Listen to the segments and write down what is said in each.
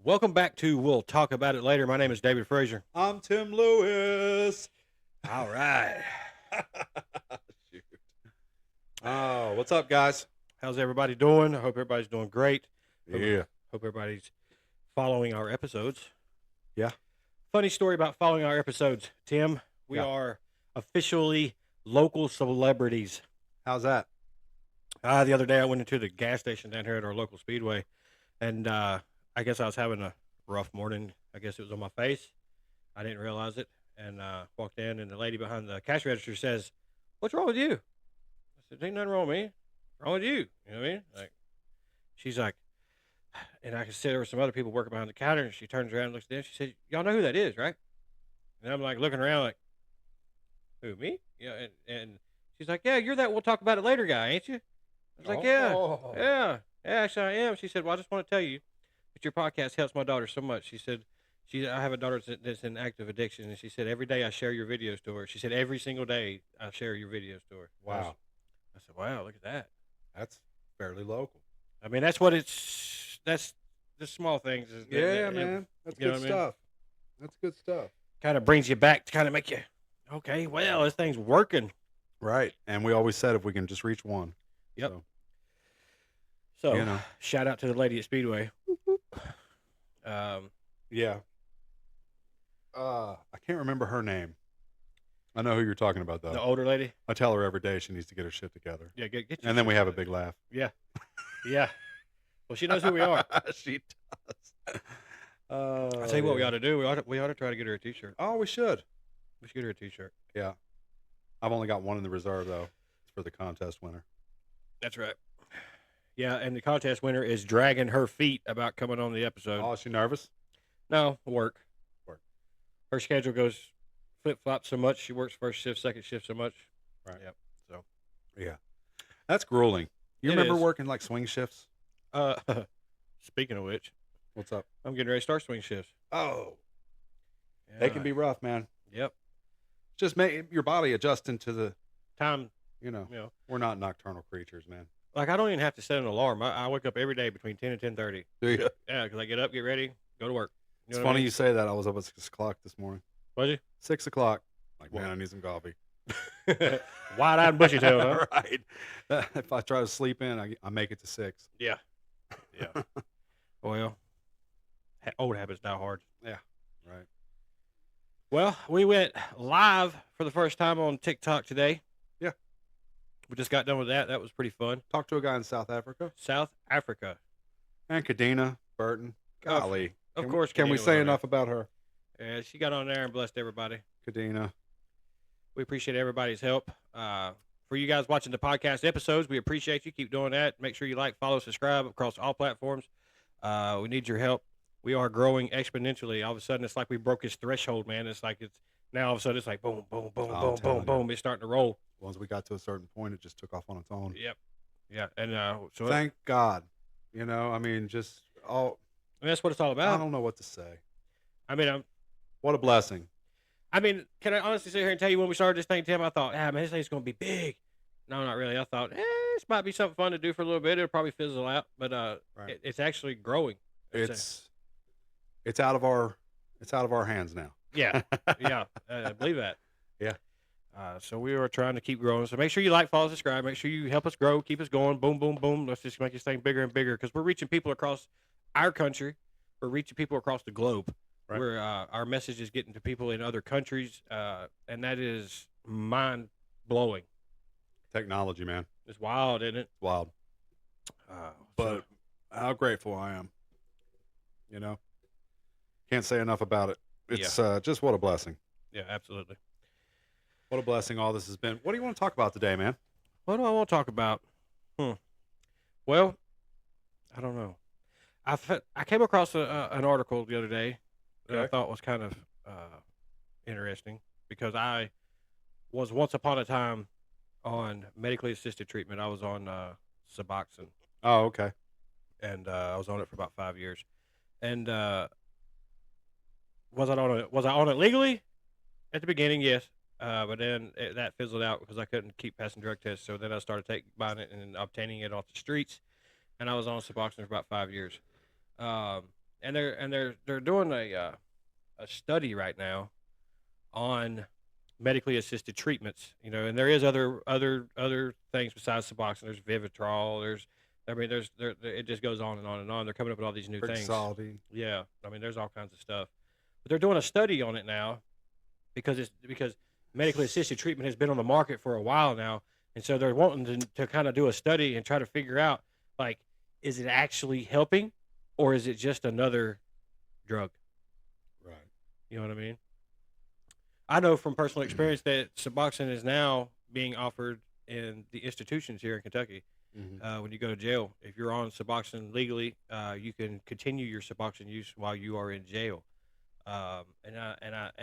Welcome back to We'll Talk About It Later. My name is David Frazier. I'm Tim Lewis. All right. Shoot. Oh, what's up, guys? How's everybody doing? I hope everybody's doing great. Yeah. Hope everybody's following our episodes. Yeah. Funny story about following our episodes, Tim. We Yeah. are officially local celebrities. How's that? The other day I went into the gas station down here at our local speedway, and I guess I was having a rough morning. I guess it was on my face. I didn't realize it, and walked in, and the lady behind the cash register says, "What's wrong with you?" I said, "Ain't nothing wrong with me. What's wrong with you?" You know what I mean? Like, she's like, and I could see there were some other people working behind the counter, and she turns around and looks at them. She said, "Y'all know who that is, right?" And I'm like looking around like, "Who, me?" Yeah, and she's like, "Yeah, you're that we'll talk about it later guy, ain't you?" I was like, "Yeah, Oh. yeah, actually I am." She said, "Well, I just want to tell you that your podcast helps my daughter so much." She said, I have a daughter that's in active addiction, and she said every day I share your videos to her. She said every single day I share your videos to her. Wow. I said, "Wow, look at that." That's fairly local. I mean, that's what it's. That's the small things. Man. That's you know good what I mean? stuff. That's good stuff. Kind of brings you back to kind of make you, okay, well, this thing's working. Right. And we always said if we can just reach one. Yep. So, So, You know. shout out to the lady at Speedway. yeah. I can't remember her name. I know who you're talking about, though. The older lady. I tell her every day she needs to get her shit together. Yeah, get your And then we shit have a together. big laugh. Yeah, yeah. Well, she knows who we are. She does. I tell you what, we ought to do. We ought to try to get her a T-shirt. Oh, we should. We should get her a T-shirt. Yeah. I've only got one in the reserve, though. It's for the contest winner. That's right. Yeah, and the contest winner is dragging her feet about coming on the episode. Oh, is she nervous? No, work. Work. Her schedule goes flip-flop so much. She works first shift, second shift so much. Right. Yep. So. Yeah. That's grueling. You It remember is. working like swing shifts? Speaking of which, What's up? I'm getting ready to start swing shifts. Oh, they can be rough, man. Yep. Just make your body adjusting to the, Time. you know, You know, we're not nocturnal creatures, man. like I don't even have to set an alarm. I wake up every day between 10 and 10:30. Do you? Yeah, because I get up, get ready, go to work. You It's know what I funny mean? you say that. I was up at 6 o'clock this morning. Was you? 6 o'clock. Like, What? man, I need some coffee. Wide-eyed and bushy-tailed, huh? Right. If I try to sleep in, I make it to 6. Yeah. Yeah. Well, old habits die hard. Right. Well, we went live for the first time on TikTok today. Yeah. We just got done with that. That was pretty fun. Talk to a guy in South Africa. South Africa. And Kadena Burton. Golly. Of course. Can we Kadena was say on enough about her? there. Yeah, she got on there and blessed everybody. Kadena. We appreciate everybody's help. For you guys watching the podcast episodes, we appreciate you. Keep doing that. Make sure you like, follow, subscribe across all platforms. We need your help. We are growing exponentially. All of a sudden, it's like we broke this threshold, man. It's like it's now all of a sudden it's like boom, boom, boom, I'm boom, telling boom, you. boom. It's starting to roll. Once we got to a certain point, it just took off on its own. Yep. Yeah. And so Thank God. You know, I mean, just, and that's what it's all I about. don't know what to say. I mean, What a blessing. can I honestly sit here and tell you when we started this thing, Tim? I thought, man, this thing's going to be big. No, not really. I thought, this might be something fun to do for a little bit. It'll probably fizzle out, but Right. it's actually growing. It's out of our hands now. Yeah, yeah, I believe that. Yeah. So we are trying to keep growing. So make sure you like, follow, subscribe. Make sure you help us grow, keep us going. Boom, boom, boom. Let's just make this thing bigger and bigger because we're reaching people across our country. We're reaching people across the globe. Right. Where our message is getting to people in other countries, and that is mind blowing. Technology, man. It's wild, isn't it? It's wild. So- But how grateful I am. You know? Can't say enough about it. It's just what a blessing. yeah, absolutely. What a blessing all this has been. What do you want to talk about today, man? What do I want to talk about? Well, I don't know. I came across an article the other day that I Okay. thought was kind of interesting because I was once upon a time on medically assisted treatment. I was on Suboxone, Oh, okay. and I was on it for about 5 years. And was I on it legally? At the beginning, yes. But then that fizzled out because I couldn't keep passing drug tests. So then I started buying it and obtaining it off the streets. And I was on Suboxone for about 5 years. and they're doing a study right now on medically assisted treatments. And there is other things besides Suboxone. There's Vivitrol. It just goes on and on and on. They're coming up with all these new things. Brixadi. Yeah, there's all kinds of stuff, but they're doing a study on it now because medically assisted treatment has been on the market for a while now, and so they're wanting to kind of do a study and try to figure out, like, is it actually helping, or is it just another drug? Right. You know what I mean? I know from personal experience that Suboxone is now being offered in the institutions here in Kentucky. Mm-hmm. When you go to jail, if you're on Suboxone legally, you can continue your Suboxone use while you are in jail. And that,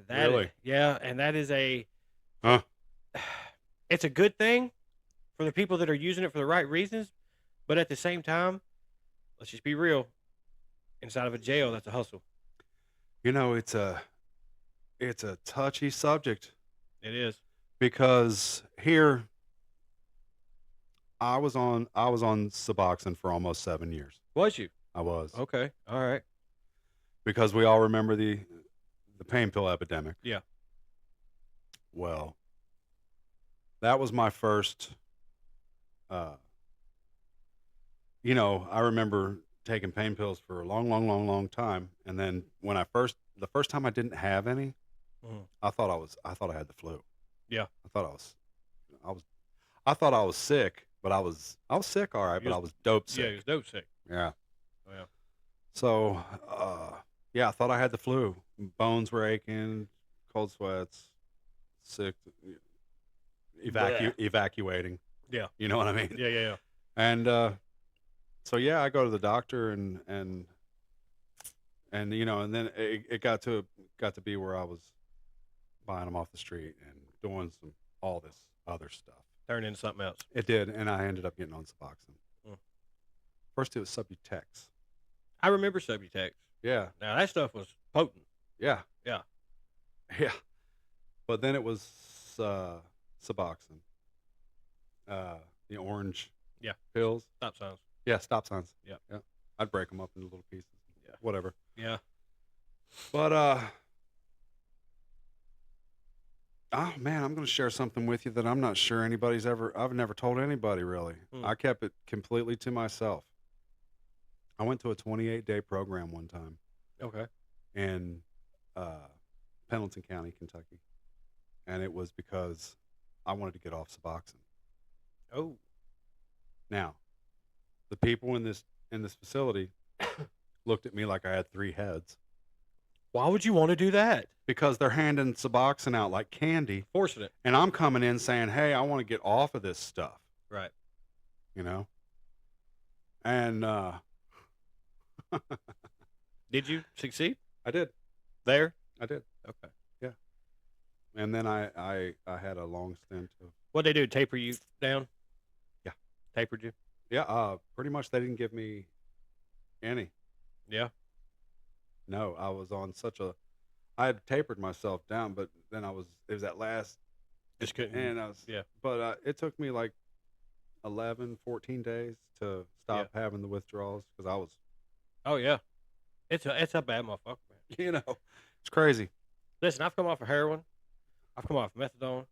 Really? yeah, and that is Huh? it's a good thing for the people that are using it for the right reasons, but at the same time, let's just be real. Inside of a jail, that's a hustle. It's a touchy subject It is. because here I was on Suboxone for almost 7 years. Was you? I was. Okay. All right. Because we all remember the pain pill epidemic. Yeah. Well, that was my first I remember taking pain pills for a long time, and then the first time I didn't have any, I thought I had the flu. Yeah. I thought I was sick, but I was sick, all right, but I was dope sick. Yeah, he was dope sick. Yeah. Oh, yeah. So, I thought I had the flu. Bones were aching, cold sweats, sick, evacuating. Yeah. You know what I mean? Yeah. And so I go to the doctor and then it got to be where I was buying them off the street and doing all this other stuff. Turned into something else. It did, and I ended up getting on Suboxone. First, it was Subutex. I remember Subutex. Yeah. Now that stuff was potent. Yeah. Yeah. Yeah. But then it was Suboxone. The orange pills. Stop signs. Yeah, stop signs. Yeah. I'd break them up into little pieces. Yeah. Whatever. Yeah. But oh man, I'm going to share something with you that I'm not sure I've never told anybody really. I kept it completely to myself. I went to a 28-day program one time. Okay. In Pendleton County, Kentucky. And it was because I wanted to get off Suboxone. Oh. Now, the people in this facility looked at me like I had 3 heads. Why would you want to do that? Because they're handing Suboxone out like candy. Forcing it. And I'm coming in saying, hey, I want to get off of this stuff. Right. And did you succeed? I did. There? I did. Okay. Yeah. And then I had a long stint of... What'd they do? Taper you down? Yeah. Tapered you? Yeah. Pretty much they didn't give me any. Yeah. No, I was on I had tapered myself down, but then it was that last... Just couldn't. And I was... Yeah. But it took me like 11, 14 days to stop having the withdrawals because I was... Oh, yeah. It's a bad motherfucker, man. It's crazy. Listen, I've come off of heroin. I've come off methadone.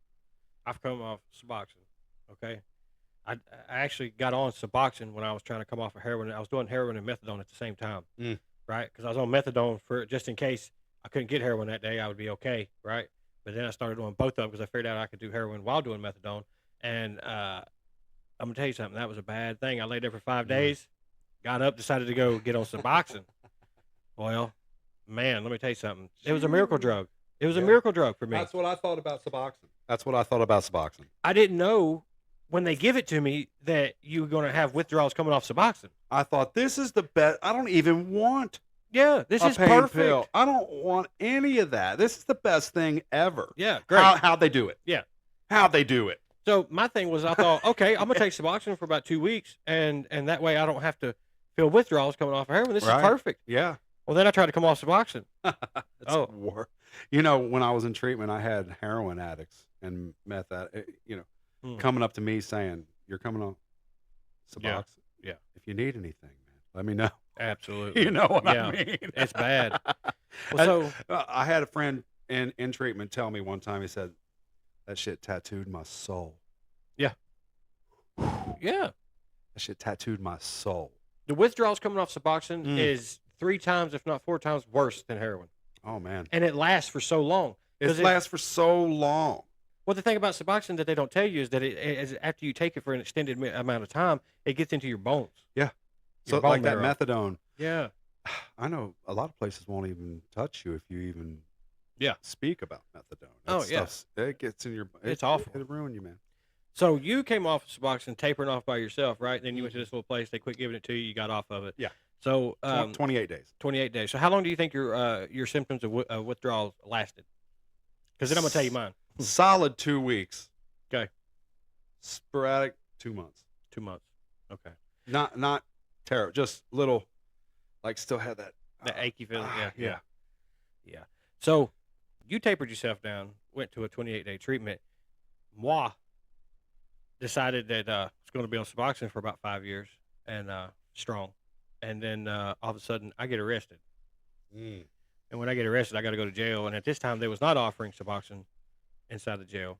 I've come off Suboxone. Okay? I actually got on Suboxone when I was trying to come off of heroin. I was doing heroin and methadone at the same time, right? Because I was on methadone for just in case I couldn't get heroin that day, I would be okay, right? But then I started doing both of them because I figured out I could do heroin while doing methadone. And I'm going to tell you something. That was a bad thing. I laid there for 5 days, got up, decided to go get on Suboxone. Well, man, let me tell you something. It was a miracle drug. It was a miracle drug for me. That's what I thought about Suboxone. I didn't know when they give it to me that you were going to have withdrawals coming off Suboxone. I thought, this is the best. I don't even want this is pain perfect. Pill. I don't want any of that. This is the best thing ever. Yeah, great. How'd they do it? Yeah. How'd they do it? So my thing was, I thought, okay, I'm going to take Suboxone for about 2 weeks, and that way I don't have to feel withdrawals coming off of heroin. This is perfect. Yeah. Well, then I tried to come off Suboxone. When I was in treatment, I had heroin addicts and meth coming up to me saying, "You're coming on Suboxone. Yeah. If you need anything, man, let me know." Absolutely. You know what Yeah. I mean? It's bad. Well, I, so I had a friend in treatment tell me one time. He said that shit tattooed my soul. yeah, That yeah. shit tattooed my soul. The withdrawals coming off Suboxone Mm. is 3 times, if not 4 times, worse than heroin, Oh man, and it lasts for so long. it 'Cause lasts for so long. well, the thing about Suboxone that they don't tell you is that after you take it for an extended amount of time, it gets into your bones. Yeah. Your So bone like that marrow. methadone. Yeah, I know a lot of places won't even touch you if you even yeah. speak about methadone. Oh, That yeah. stuff's- it gets in your. It's awful. It'll ruin you, man. So you came off of Suboxone, tapering off by yourself, right? Then you went to this little place. They quit giving it to you. You got off of it. Yeah. So 28 days. 28 days. So how long do you think your symptoms of withdrawals lasted? Because then I'm gonna tell you mine. Solid 2 weeks. Okay. Sporadic 2 months. 2 months. Okay. Not terrible. Just little. Like still had that. The achy feeling. Yeah. Yeah. Yeah. So you tapered yourself down, went to a 28-day treatment. Moi decided that I was going to be on Suboxone for about 5 years and strong. And then all of a sudden, I get arrested. Mm. And when I get arrested, I got to go to jail. And at this time, they was not offering Suboxone inside the jail.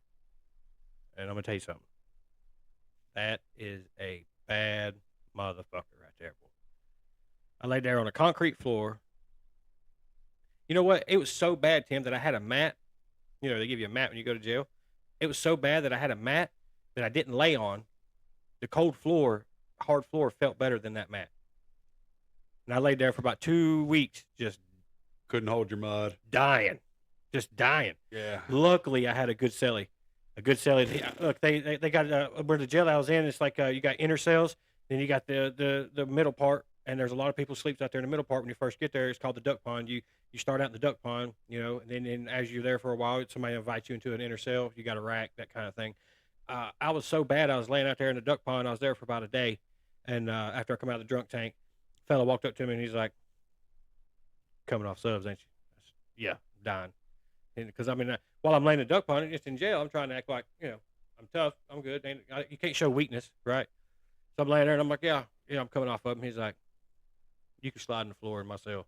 And I'm going to tell you something. That is a bad motherfucker right there, boy. I laid there on a concrete floor. You know what? It was so bad, Tim, that I had a mat. You know, they give you a mat when you go to jail. It was so bad that I had a mat that I didn't lay on. The cold floor, hard floor, felt better than that mat. And I laid there for about 2 weeks, just Couldn't hold your mud. dying, just dying. Yeah. Luckily, I had a good celly. Look, they got where the jail I was in. It's like you got inner cells, then you got the middle part, and there's a lot of people sleeps out there in the middle part when you first get there. It's called the duck pond. You start out in the duck pond, you know, and then as you're there for a while, somebody invites you into an inner cell. You got a rack, that kind of thing. I was so bad, I was laying out there in the duck pond. I was there for about a day, and after I come out of the drunk tank, fella walked up to me and he's like, "Coming off subs, ain't you?" I said, "Yeah, dying." Because I mean, while I'm laying in the duck pond, just in jail, I'm trying to act like, you know, I'm tough, I'm good. You can't show weakness, right? So I'm laying there and I'm like, yeah, I'm coming off of him. He's like, "You can slide on the floor in my cell."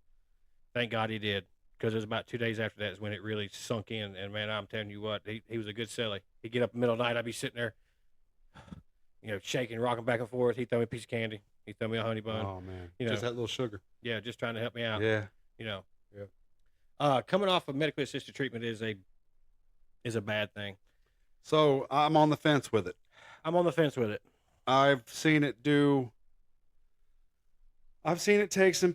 Thank God he did, because it was about 2 days after that is when it really sunk in. And man, I'm telling you what, he was a good celly. He'd get up in the middle of the night, I'd be sitting there, you know, shaking, rocking back and forth. He'd throw me a piece of candy. He'd throw me a honey bun. Oh man. You know. Just that little sugar. Yeah, just trying to help me out. Yeah. You know. Yeah. Coming off of medically assisted treatment is a bad thing. So I'm on the fence with it. I'm on the fence with it. I've seen it take some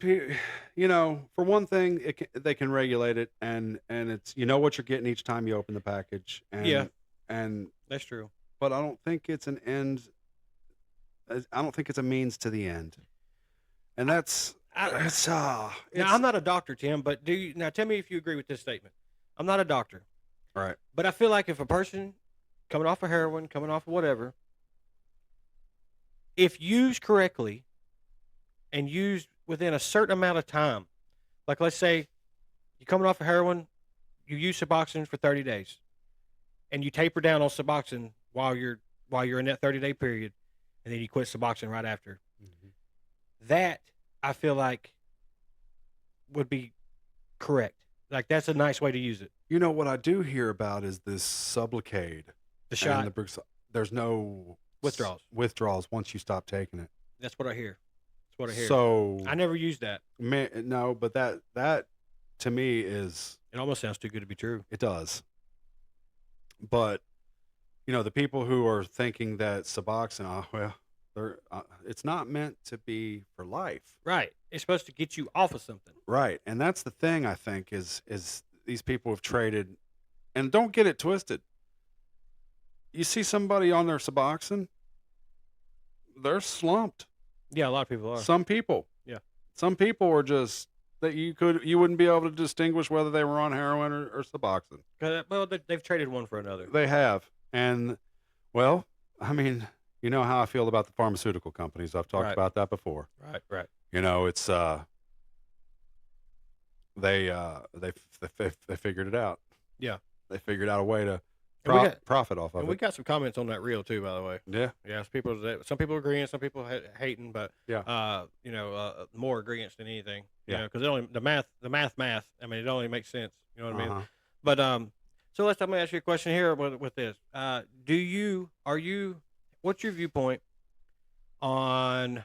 you know, for one thing, they can regulate it, and it's, you know, what you're getting each time you open the package, and Yeah. and That's true. but I don't think it's an end. I don't think it's a means to the end, and that's Now, I'm not a doctor, Tim, but now tell me if you agree with this statement. I'm not a doctor, right. but I feel like if a person coming off of heroin, coming off of whatever, if used correctly and used within a certain amount of time, like let's say you're coming off of heroin, you use Suboxone for 30 days, and you taper down on Suboxone while you're in that 30-day period, and then you quit Suboxone right after. Mm-hmm. That I feel like would be correct. Like that's a nice way to use it. You know what I do hear about is this Sublocade. The shot. And there's no withdrawals once you stop taking it. That's what I hear. That's what I hear. So I never used that. no, but that to me is, It almost sounds too good to be true. it does. But you know, the people who are thinking that Suboxone, it's not meant to be for life. Right. It's supposed to get you off of something. Right. And that's the thing, I think, is these people have traded, and don't get it twisted. You see somebody on their Suboxone, they're slumped. Yeah, a lot of people are. Some people. Yeah. Some people are just that you wouldn't be able to distinguish whether they were on heroin or Suboxone. Well, they've traded one for another. They have. And well, I mean, you know how I feel about the pharmaceutical companies. I've talked Right. about that before. Right. You know, it's they figured it out. Yeah. They figured out a way to And we got profit off of and we it. got some comments on that reel too, by the way. Yeah. Yeah, some people agreeing, some people hating, but Yeah. more agreeing than anything. Yeah. Because it only the math. I mean, it only makes sense. You know what I mean? Uh-huh. But so let me ask you a question here with this. What's your viewpoint on?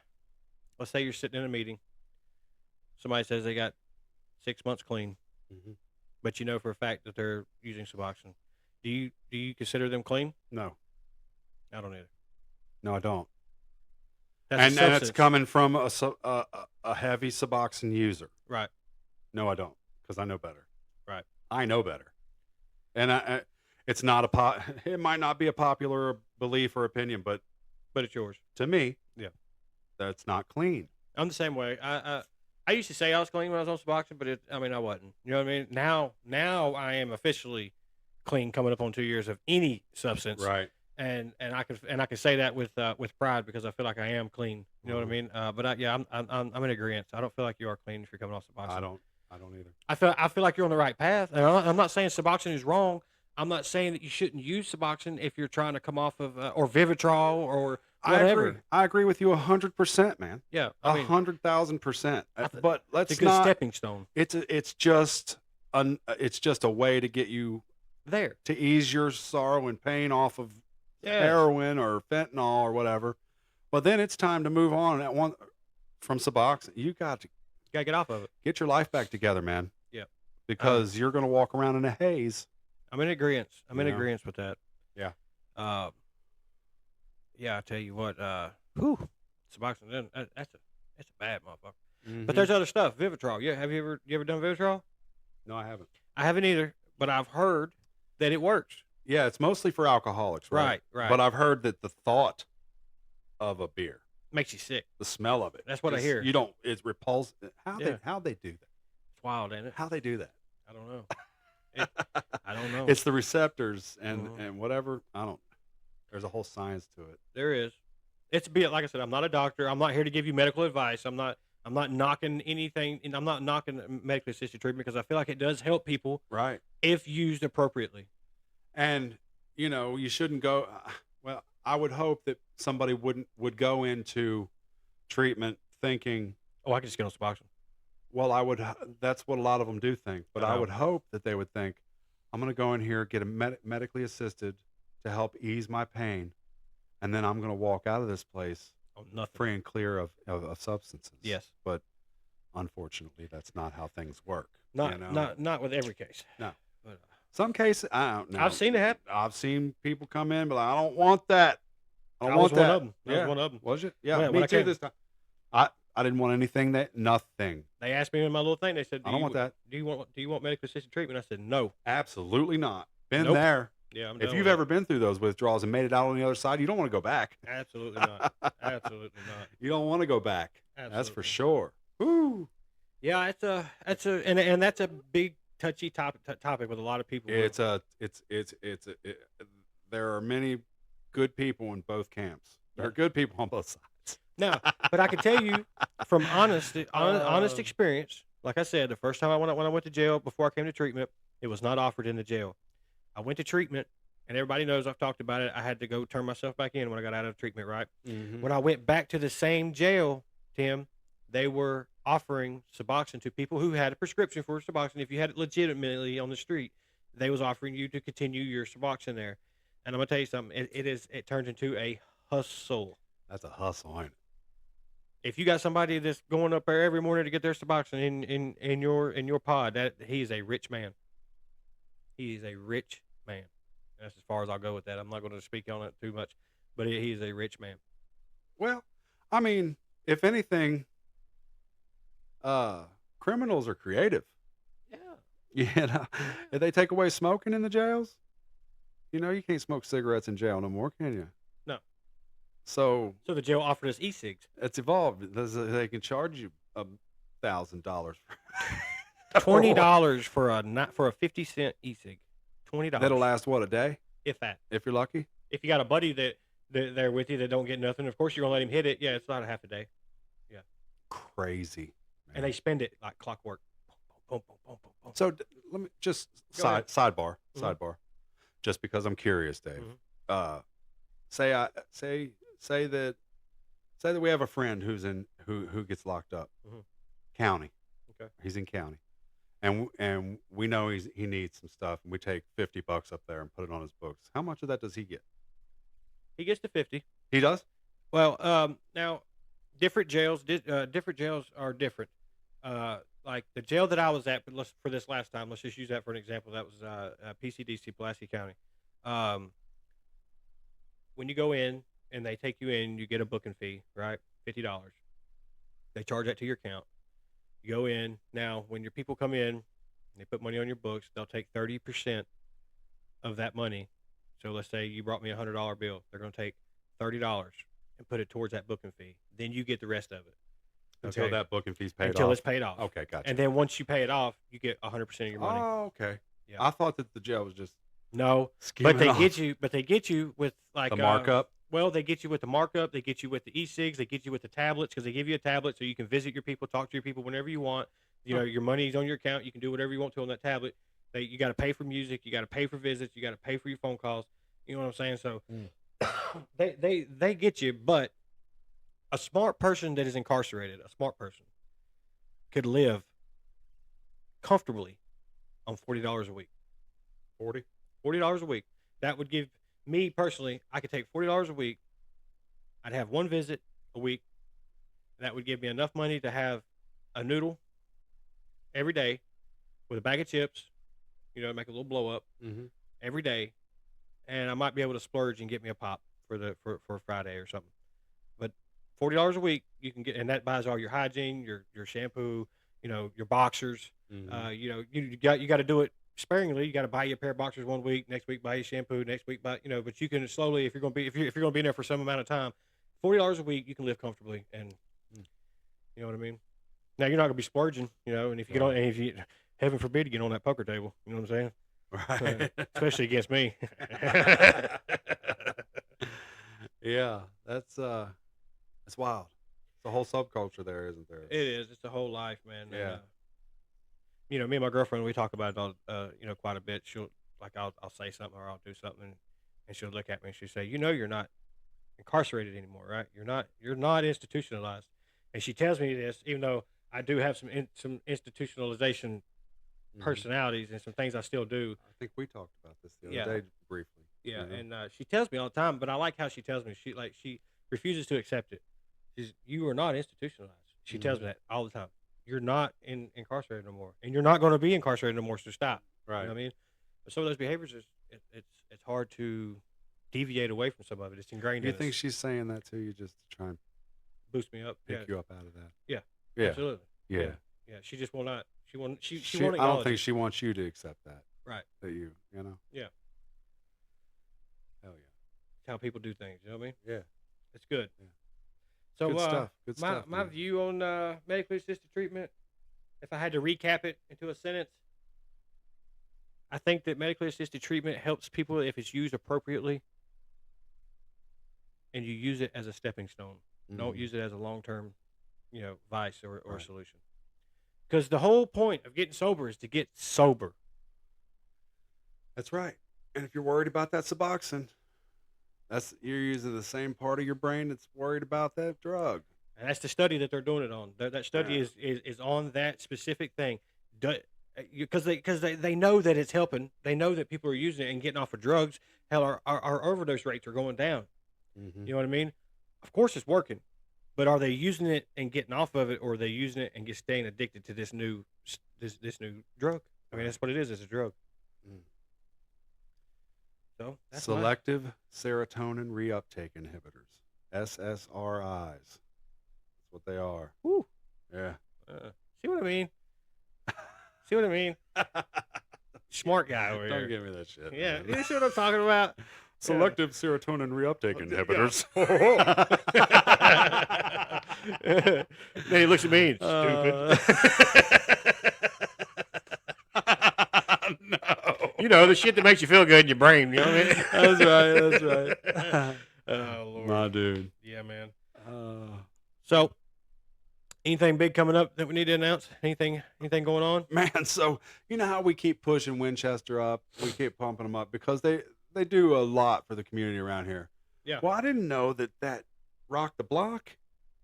Let's say you're sitting in a meeting. Somebody says they got 6 months clean, Hmm. but you know for a fact that they're using Suboxone. Do you consider them clean? No. I don't either. No, I don't. That's And a it's substance. coming from a heavy Suboxone user. Right. No, I don't, because I know better. Right. I know better, and it's not it might not be a popular belief or opinion, but But it's yours. to me, Yeah. that's not clean. I'm the same way. I used to say I was clean when I was on Suboxone, but I wasn't. You know what I mean? Now I am officially clean, coming up on 2 years of any substance. Right. And I can say that with pride because I feel like I am clean. You know what I Mhm. mean? I'm in agreement. I don't feel like you are clean if you're coming off Suboxone. I don't either. I feel like you're on the right path. And I'm not saying Suboxone is wrong. I'm not saying that you shouldn't use Suboxone if you're trying to come off of or Vivitrol or whatever. I agree with you 100%, man. Yeah, I mean, 100,000%. I th- But it's let's a good not. stepping stone It's just a way to get you there. to ease your sorrow and pain off of Yeah, heroin or fentanyl or whatever. But then it's time to move on from Suboxone. You got to gotta get off of it. get your life back together, man. Yeah, Because you're going to walk around in a haze. I'm in agreement. I'm in Yeah. agreement with that. Yeah. Yeah, I tell you what. Whew, Suboxone. That's a bad motherfucker. Mm-hmm. But there's other stuff. Vivitrol. Yeah, have you ever done Vivitrol? No, I haven't. I haven't either, but I've heard that it works. Yeah, it's mostly for alcoholics, right? Right. But I've heard that the thought of a beer, Makes you sick. the smell of it, That's what I is- hear. You don't. It's repulsive. Yeah. How they do that? It's wild, ain't it? How they do that? I don't know. I don't know. It's the receptors and Mhm. and whatever. I don't. There's a whole science to it. There is. It's like I said. I'm not a doctor. I'm not here to give you medical advice. I'm not knocking anything, and I'm not knocking medically assisted treatment because I feel like it does help people Right. if used appropriately. And you shouldn't go. Well, I would hope that somebody would go into treatment thinking, Oh, I can just get on Suboxone. well, that's what a lot of them do think. But I know. would hope that they would think, I'm going to go in here, get medically assisted to help ease my pain, and then I'm going to walk out of this place Oh, nothing. free and clear of substances. Yes. But unfortunately, that's not how things work. Not with every case. No. But Some cases, I don't know. I've seen it happen. I've seen people come in, but like, I don't want that. I don't I want was one that. of 'em. I was one of 'em. Was you? Yeah, When me I too. came- This time, I didn't want anything nothing. They asked me in my little thing. They said, I don't want that. Do you want medical assisted treatment?" I said, "No." Absolutely not. Been Nope. there. Yeah, I'm If done you've with ever been through those withdrawals and made it out on the other side, you don't want to go back. it. Absolutely not. Absolutely not. You don't want to go back. That's for Absolutely. sure. Woo. Yeah, and that's a big touchy topic with a lot of people. There are many good people in both camps. There are good people on both sides. No, but I can tell you from honest Uh, experience. Like I said, the first time when I went to jail before I came to treatment, it was not offered in the jail. I went to treatment, and everybody knows I've talked about it. I had to go turn myself back in when I got out of treatment. Right Mhm. when I went back to the same jail, Tim, they were offering Suboxone to people who had a prescription for Suboxone. If you had it legitimately on the street, they was offering you to continue your Suboxone there. And I'm gonna tell you something. It turns into a hustle. That's a hustle, ain't it? If you got somebody that's going up there every morning to get their Suboxone in your pod, that he is a rich man. He is a rich man. That's as far as I'll go with that. I'm not going to speak on it too much, but he is a rich man. Well, I mean, if anything, criminals are creative. Yeah. If they take away smoking in the jails, you can't smoke cigarettes in jail no more, can you? No. So So the jail offered us e-cigs. it's evolved. They can charge you $1,000. $20 for a 50-cent e-cig. $20. That'll last what, a day, if that. if you're lucky. If you got a buddy that they're with you that don't get nothing, of course you're gonna let him hit it. Yeah, it's about a half a day, Crazy. and they spend it like clockwork. Boom, boom, boom, boom, boom, boom. So let me just Go ahead. sidebar. Mhm. Sidebar. just because I'm curious, Dave. Mhm. Say I say that we have a friend who gets locked up, Mhm. county. Okay. He's in county, and we know he needs some stuff, and we take $50 up there and put it on his books. How much of that does he get? He gets to 50. He does. Well, now different jails are different. Like the jail that I was at, but for this last time, let's just use that for an example. That was PCDC, Pulaski County. Um, when you go in and they take you in, you get a booking fee, right? $50. They charge that to your account. You go in now. When your people come in, and they put money on your books. They'll take 30% of that money. So let's say you brought me $100 bill. They're going to take $30 and put it towards that booking fee. Then you get the rest of it. Until Okay. that booking fee's paid Until off. it's paid off. Okay, gotcha. And then once you pay it off, you get 100% of your money. Oh, okay. Yeah. I thought that the jail was just No, skimming but they off get you. But they get you with like the markup. Well, they get you with the markup. They get you with the e-cigs. They get you with the tablets because they give you a tablet so you can visit your people, talk to your people whenever you want. You know, your money's on your account. You can do whatever you want to on that tablet. You got to pay for music. You got to pay for visits. You got to pay for your phone calls. You know what I'm saying? So they get you. But a smart person that is incarcerated, a smart person, could live comfortably on $40 a week. 40. $40 a week. That would give me personally, I could take $40 a week. I'd have one visit a week. That would give me enough money to have a noodle every day with a bag of chips, you know, make a little blow up every day. And I might be able to splurge and get me a pop for Friday or something. But $40 a week, you can get, and that buys all your hygiene, your shampoo, you know, your boxers. You know, you got to do it sparingly. You got to buy you a pair of boxers one week, next week buy you shampoo, next week buy, you know, but you can slowly, if you're going to be in there for some amount of time, $40 a week, you can live comfortably, and you know what I mean. Now you're not going to be splurging, you know, and if you get on, and if you, heaven forbid, you get on that poker table, you know what I'm saying? Right. Especially against me. Yeah, that's wild. It's a whole subculture there, isn't there? It is. It's a whole life, man. Yeah. And, you know, me and my girlfriend, we talk about it all, you know, quite a bit. She'll I'll say something or I'll do something, and she'll look at me and she'll say, "You know, you're not incarcerated anymore, right? You're not institutionalized." And she tells me this, even though I do have some institutionalization personalities and some things I still do. I think we talked about this the Yeah. other day briefly. Yeah, you know? and she tells me all the time, but I like how she tells me. She refuses to accept it. You are not institutionalized. She tells me that all the time. You're not incarcerated no more, and you're not going to be incarcerated no more. So stop. Right. You know what I mean? But some of those behaviors it's hard to deviate away from some of it. It's ingrained. Do you in think us. she's saying that to you just to try and Boost me up? pick you up out of that? Yeah. Yeah. Absolutely. Yeah. Yeah. She just will not. She won't. She She, won't I don't acknowledge think it. she wants you to accept that. Right. That you know? Yeah. Hell It's how people do things. You know what I mean? yeah. It's good. Yeah. So Good stuff. Good my stuff. my man. view on medically assisted treatment, if I had to recap it into a sentence, I think that medically assisted treatment helps people if it's used appropriately, and you use it as a stepping stone. Don't Mhm. use it as a long term, you know, vice or Right. solution. Because the whole point of getting sober is to get sober. That's right. And if you're worried about that Suboxone, you're using the same part of your brain that's worried about that drug. And that's the study that they're doing it on. That study Yeah. is on that specific thing. Because they know that it's helping. They know that people are using it and getting off of drugs. Hell, our overdose rates are going down. Mm-hmm. You know what I mean? Of course it's working. But are they using it and getting off of it, or are they using it and just staying addicted to this new drug? I mean, that's what it is. It's a drug. Mm. So that's my, Selective serotonin reuptake inhibitors, SSRIs. That's what they are. whew, Yeah. see what I mean? See what I mean? Smart guy over Don't here. give me that shit. Yeah, man. you see what I'm talking about? Selective serotonin reuptake inhibitors. Then he looks at me, stupid. No. You know, the shit that makes you feel good in your brain. You know what I mean? That's right. That's right. Oh, Lord. My dude. Yeah, man. Uh, So, anything big coming up that we need to announce? Anything going on? man, so you know how we keep pushing Winchester up, we keep pumping them up because they do a lot for the community around here. Yeah. Well, I didn't know that Rock the Block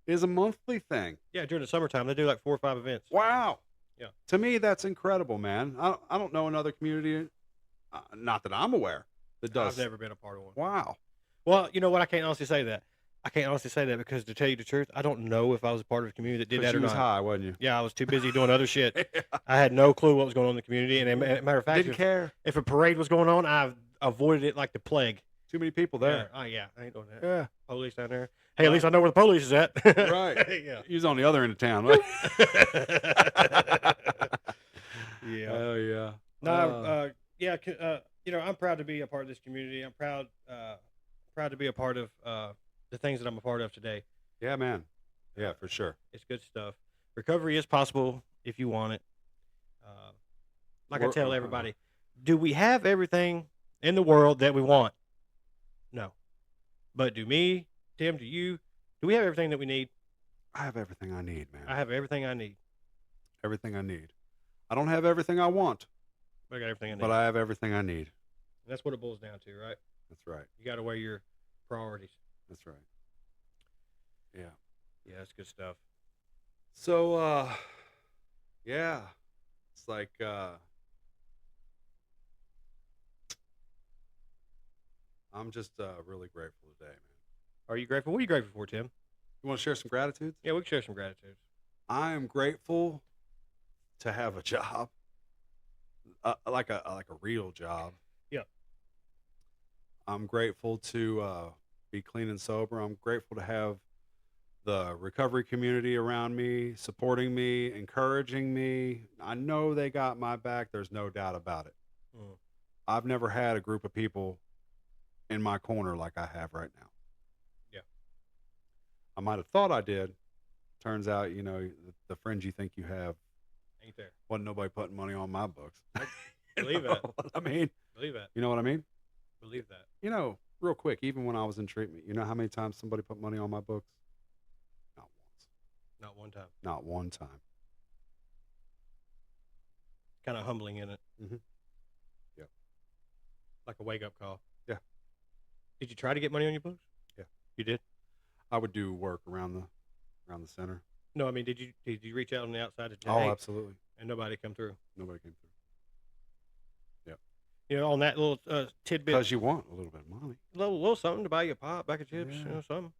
is a monthly thing. Yeah, during the summertime, they do like 4 or 5 events. Wow. Yeah. To me, that's incredible, man. I don't know another community, not that I'm aware, that does. I've never been a part of one. Wow. Well, you know what? I can't honestly say that. I can't honestly say that because to tell you the truth, I don't know if I was a part of a community that did 'Cause that or you was not. high, wasn't you? Yeah, I was too busy doing other shit. Yeah. I had no clue what was going on in the community. And matter of fact, Didn't care. if a parade was going on, I avoided it like the plague. Too many people there. Yeah. Oh, yeah. I ain't doing that. Yeah. Police down there. Hey, at least I know where the police is at. Right. Yeah. He was on the other end of town. Right? Yeah. Oh yeah. No, yeah. I'm proud to be a part of this community. I'm proud to be a part of the things that I'm a part of today. Yeah, man. Yeah, for sure. It's good stuff. Recovery is possible if you want it. Like I We're- tell everybody, do we have everything in the world that we want? No. But do me, Tim, do you, do we have everything that we need? I have everything I need, man. I have everything I need. Everything I need. I don't have everything I want, But I got everything I need. but I have everything I need. And that's what it boils down to, right? That's right. You got to weigh your priorities. That's right. Yeah. Yeah, that's good stuff. So, yeah, it's like, I'm just really grateful today, man. Are you grateful? What are you grateful for, Tim? You want to share some gratitudes? Yeah, we can share some gratitude. I am grateful to have a job, like a real job. Yeah. I'm grateful to be clean and sober. I'm grateful to have the recovery community around me, supporting me, encouraging me. I know they got my back. There's no doubt about it. Mm. I've never had a group of people in my corner like I have right now. Yeah. I might have thought I did. Turns out, the friends you think you have Ain't there. wasn't nobody putting money on my books. Believe You that. know what I mean, Believe that. you know what I mean? Believe that. Real quick, even when I was in treatment, you know how many times somebody put money on my books? Not once. Not one time. Not one time. Kind of humbling in it. Mhm. Yeah. Like a wake up call. Yeah. Did you try to get money on your books? Yeah. You did? I would do work around the center. No, I mean, did you reach out on the outside to Oh, hey, absolutely. and nobody come through? Nobody came through. On that little tidbit, Because you want a little bit of money. little something to buy you a pop, bag of chips, Yeah. something.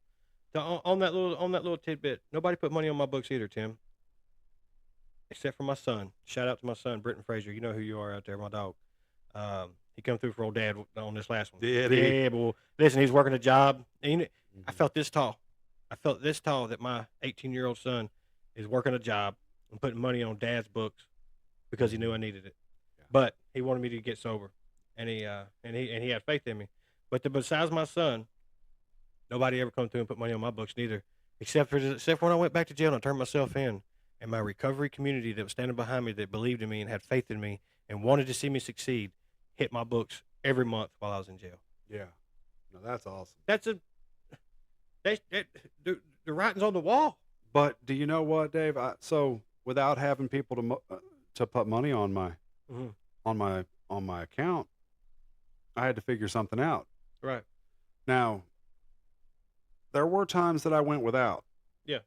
On that little tidbit, nobody put money on my books either, Tim. Except for my son. Shout out to my son, Britton Fraser. You know who you are out there, my dog. He come through for old dad on this last one. Did he? Yeah, but well, listen, he's working a job. And I Mhm. felt this tall. I felt this tall that my 18-year-old son is working a job and putting money on dad's books because he knew I needed it. Yeah. But he wanted me to get sober, and he had faith in me. But besides my son, nobody ever come through and put money on my books neither, except for when I went back to jail and I turned myself in, and my recovery community that was standing behind me, that believed in me and had faith in me and wanted to see me succeed, hit my books every month while I was in jail. Yeah. No, that's awesome. That's the writing's on the wall. But do you know what, Dave? So without having people to put money on my Mhm. on my account, I had to figure something out. Right. Now, there were times that I went without. Yeah.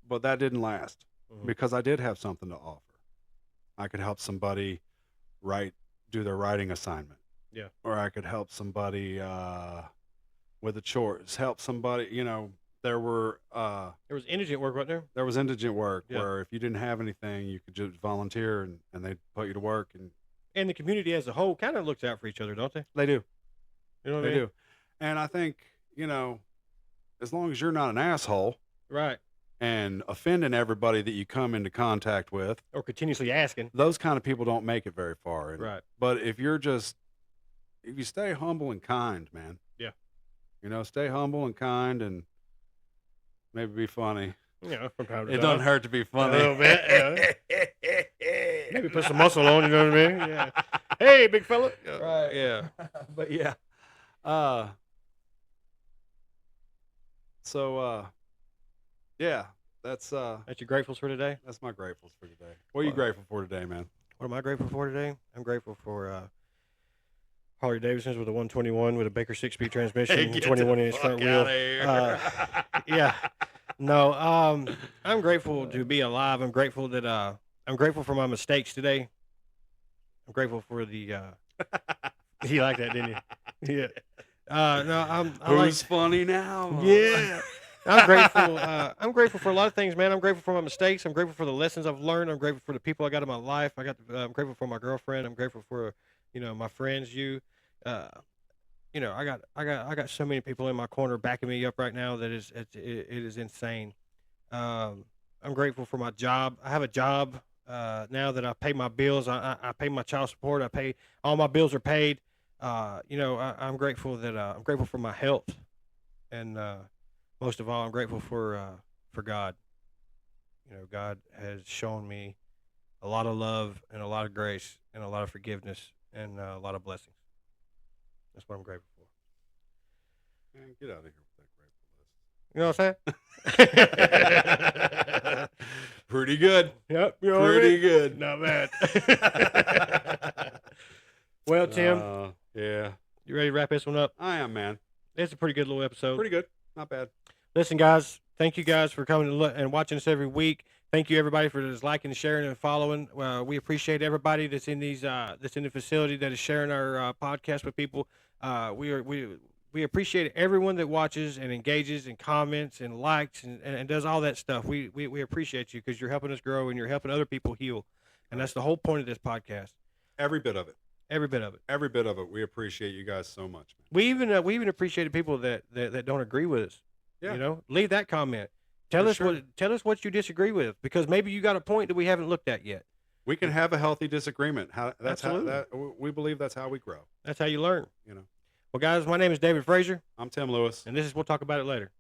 But that didn't last Mhm. because I did have something to offer. I could help somebody do their writing assignment. Yeah. Or I could help somebody with the chores, help somebody, there There was indigent work right there. was indigent work Yeah. where if you didn't have anything, you could just volunteer and they'd put you to work, and And the community as a whole kind of looks out for each other, don't they? they do. You know what They I mean? do. And I think, as long as you're not an asshole Right. and offending everybody that you come into contact with, Or continuously asking. those kind of people don't make it very far. Right. But if you stay humble and kind, man. Yeah. Stay humble and kind and maybe be funny. From time to It time. doesn't hurt to be funny. A little bit, Maybe put some muscle on, you know what I mean? Yeah. Hey, big fella. Right. Yeah. But yeah. Yeah, that's That's your gratefuls for today? that's my gratefuls for today. What are you Well- grateful for today, man? What am I grateful for today? I'm grateful for Harley Davidsons with a 121 with a Baker 6-speed transmission and Get 21 the inch front fuck wheel. outta here. Yeah. No, I'm grateful to be alive. I'm grateful that I'm grateful for my mistakes today. I'm grateful for the you like that, didn't you? Yeah. No, Who's funny now? yeah. I'm grateful. I'm grateful for a lot of things, man. I'm grateful for my mistakes. I'm grateful for the lessons I've learned. I'm grateful for the people I got in my life. I'm grateful for my girlfriend. I'm grateful for, my friends. Uh, I got so many people in my corner backing me up right now that it is insane. I'm grateful for my job. I have a job now that I pay my bills. I pay my child support. I pay all my bills are paid. I'm grateful that I'm grateful for my health, and most of all, I'm grateful for God. God has shown me a lot of love and a lot of grace and a lot of forgiveness and a lot of blessings. That's what I'm grateful for. Man, get out of here with that You know what I'm saying? Pretty good. Yep. Pretty good. Not bad. Well, Tim, yeah. you ready to wrap this one up? I am, man. It's a pretty good little episode. Pretty good. Not bad. Listen, guys, thank you guys for coming and watching us every week. Thank you, everybody, for just liking, sharing, and following. We appreciate everybody that's in that's in the facility that is sharing our podcast with people. We appreciate everyone that watches and engages and comments and likes and does all that stuff. We appreciate you because you're helping us grow and you're helping other people heal, and that's the whole point of this podcast. Every bit of it. Every bit of it. Every bit of it. We appreciate you guys so much, man. We even appreciated people that don't agree with us. Yeah. Leave that comment. Tell us what you disagree with, because maybe you got a point that we haven't looked at yet. We can have a healthy disagreement. Absolutely. We believe that's how we grow. That's how you learn. Well, guys, my name is David Frazier, I'm Tim Lewis. and we'll talk about it later.